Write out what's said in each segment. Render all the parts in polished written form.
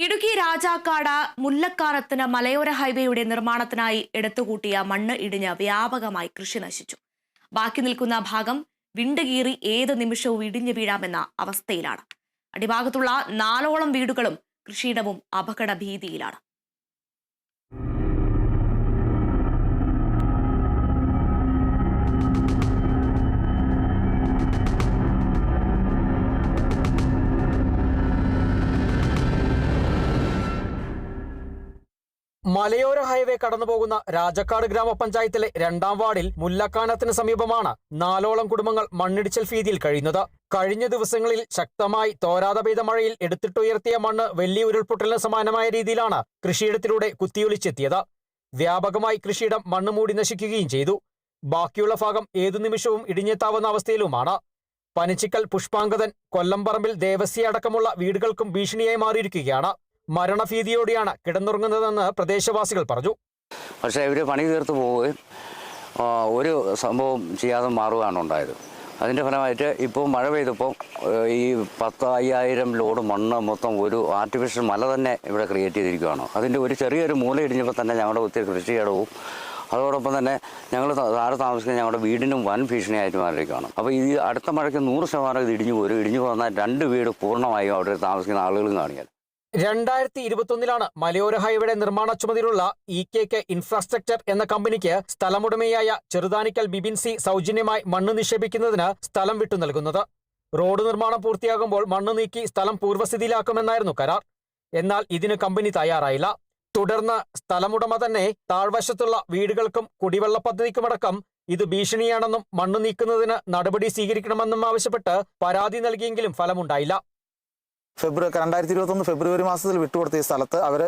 ഇടുക്കി രാജാക്കാട് മുല്ലക്കാനത്തിന് മലയോര ഹൈവേയുടെ നിർമ്മാണത്തിനായി എടുത്തുകൂട്ടിയ മണ്ണ് ഇടിഞ്ഞ് വ്യാപകമായി കൃഷി നശിച്ചു. ബാക്കി നിൽക്കുന്ന ഭാഗം വിണ്ടുകീറി ഏത് നിമിഷവും ഇടിഞ്ഞു വീഴാമെന്ന അവസ്ഥയിലാണ്. അടിഭാഗത്തുള്ള 4ഓളം വീടുകളും കൃഷിയിടവും അപകട ഭീതിയിലാണ്. മലയോര ഹൈവേ കടന്നുപോകുന്ന രാജാക്കാട് ഗ്രാമപഞ്ചായത്തിലെ 2ാം വാർഡിൽ മുല്ലക്കാനത്തിന് സമീപമാണ് 4ഓളം കുടുംബങ്ങൾ മണ്ണിടിച്ചിൽ ഭീതിയിൽ കഴിയുന്നത്. കഴിഞ്ഞ ദിവസങ്ങളിൽ ശക്തമായി തോരാതെ പെയ്ത മഴയിൽ എടുത്തിട്ടുയർത്തിയ മണ്ണ് വലിയ ഉരുൾപൊട്ടലിന് സമാനമായ രീതിയിലാണ് കൃഷിയിടത്തിലൂടെ കുത്തിയൊലിച്ചെത്തിയത്. വ്യാപകമായി കൃഷിയിടം മണ്ണ് മൂടി നശിക്കുകയും ചെയ്തു. ബാക്കിയുള്ള ഭാഗം ഏതു നിമിഷവും ഇടിഞ്ഞെത്താവുന്ന അവസ്ഥയിലുമാണ്. പനച്ചിക്കൽ പുഷ്പാങ്കദൻ, കൊല്ലംപറമ്പിൽ ദേവസ്യ അടക്കമുള്ള വീടുകൾക്കും ഭീഷണിയായി മാറിയിരിക്കുകയാണ്. മരണഭീതിയോടെയാണ് കിടന്നുറങ്ങുന്നതെന്ന് പ്രദേശവാസികൾ പറഞ്ഞു. പക്ഷേ ഇവർ പണി തീർത്ത് പോവുകയും ഒരു സംഭവം ചെയ്യാതെ മാറുകയാണ് ഉണ്ടായത്. അതിൻ്റെ ഫലമായിട്ട് ഇപ്പോൾ മഴ പെയ്തപ്പോൾ ഈ 10,000 ലോഡ് മണ്ണ് മൊത്തം ഒരു ആർട്ടിഫിഷ്യൽ മല തന്നെ ഇവിടെ ക്രിയേറ്റ് ചെയ്തിരിക്കുകയാണ്. അതിൻ്റെ ഒരു ചെറിയൊരു മൂല ഇടിഞ്ഞപ്പോൾ തന്നെ ഞങ്ങളുടെ ഒത്തിരി കൃഷിയിടവും അതോടൊപ്പം തന്നെ ഞങ്ങൾ താഴെ താമസിക്കുന്ന ഞങ്ങളുടെ വീടിനും വൻ ഭീഷണിയായിട്ട് മാറിയിരിക്കുകയാണ്. അപ്പോൾ ഈ അടുത്ത മഴയ്ക്ക് 100% ഇത് ഇടിഞ്ഞു പോരും. ഇടിഞ്ഞു പോന്നാൽ 2 വീട് പൂർണ്ണമായും അവിടെ താമസിക്കുന്ന ആളുകളും കാണിയാൽ. 2021 മലയോര ഹൈവേയുടെ നിർമ്മാണ ചുമതലയുള്ള EKK ഇൻഫ്രാസ്ട്രക്ചർ എന്ന കമ്പനിക്ക് സ്ഥലമുടമയായ ചെറുതാനിക്കൽ ബിബിൻ സി സൗജന്യമായി മണ്ണ് നിക്ഷേപിക്കുന്നതിന് സ്ഥലം വിട്ടു നൽകുന്നത്. റോഡ് നിർമ്മാണം പൂർത്തിയാകുമ്പോൾ മണ്ണ് നീക്കി സ്ഥലം പൂർവ്വസ്ഥിതിയിലാക്കുമെന്നായിരുന്നു കരാർ. എന്നാൽ ഇതിന് കമ്പനി തയ്യാറായില്ല. തുടർന്ന് സ്ഥലമുടമ തന്നെ താഴ്വശത്തുള്ള വീടുകൾക്കും കുടിവെള്ള പദ്ധതിക്കുമടക്കം ഇത് ഭീഷണിയാണെന്നും മണ്ണ് നീക്കുന്നതിന് നടപടി സ്വീകരിക്കണമെന്നും ആവശ്യപ്പെട്ട് പരാതി നൽകിയെങ്കിലും ഫലമുണ്ടായില്ല. 2021 ഫെബ്രുവരി മാസത്തിൽ വിട്ടുകൊടുത്ത ഈ സ്ഥലത്ത് അവർ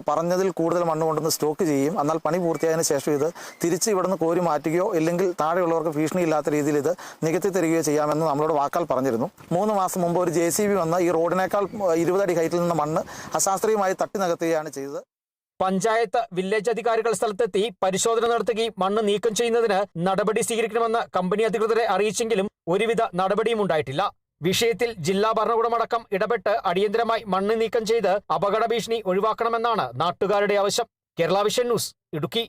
പറഞ്ഞതിൽ കൂടുതൽ മണ്ണ് കൊണ്ടുവന്ന് സ്റ്റോക്ക് ചെയ്യും. എന്നാൽ പണി പൂർത്തിയായതിനു ശേഷം ഇത് തിരിച്ച് ഇവിടുന്ന് കോരി മാറ്റുകയോ ഇല്ലെങ്കിൽ താഴെയുള്ളവർക്ക് ഭീഷണിയില്ലാത്ത രീതിയിൽ ഇത് നികത്തി തരികയോ ചെയ്യാമെന്ന് നമ്മളോട് വാക്കാൽ പറഞ്ഞിരുന്നു. 3 മാസം മുമ്പ് ഒരു JCB വന്ന് ഈ റോഡിനേക്കാൾ 20 അടി ഹൈറ്റിൽ നിന്ന് മണ്ണ് അശാസ്ത്രീയമായി തട്ടി നികത്തുകയാണ് ചെയ്തത്. പഞ്ചായത്ത്, വില്ലേജ് അധികാരികൾ സ്ഥലത്തെത്തി പരിശോധന നടത്തുകയും മണ്ണ് നീക്കം ചെയ്യുന്നതിന് നടപടി സ്വീകരിക്കണമെന്ന് കമ്പനി അധികൃതരെ അറിയിച്ചെങ്കിലും ഒരുവിധ നടപടിയും ഉണ്ടായിട്ടില്ല. വിഷയത്തിൽ ജില്ലാ ഭരണകൂടമടക്കം ഇടപെട്ട് അടിയന്തരമായി മണ്ണ് നീക്കം ചെയ്ത് അപകട ഭീഷണി ഒഴിവാക്കണമെന്നാണ് നാട്ടുകാരുടെ ആവശ്യം. Kerala vision news, Idukki.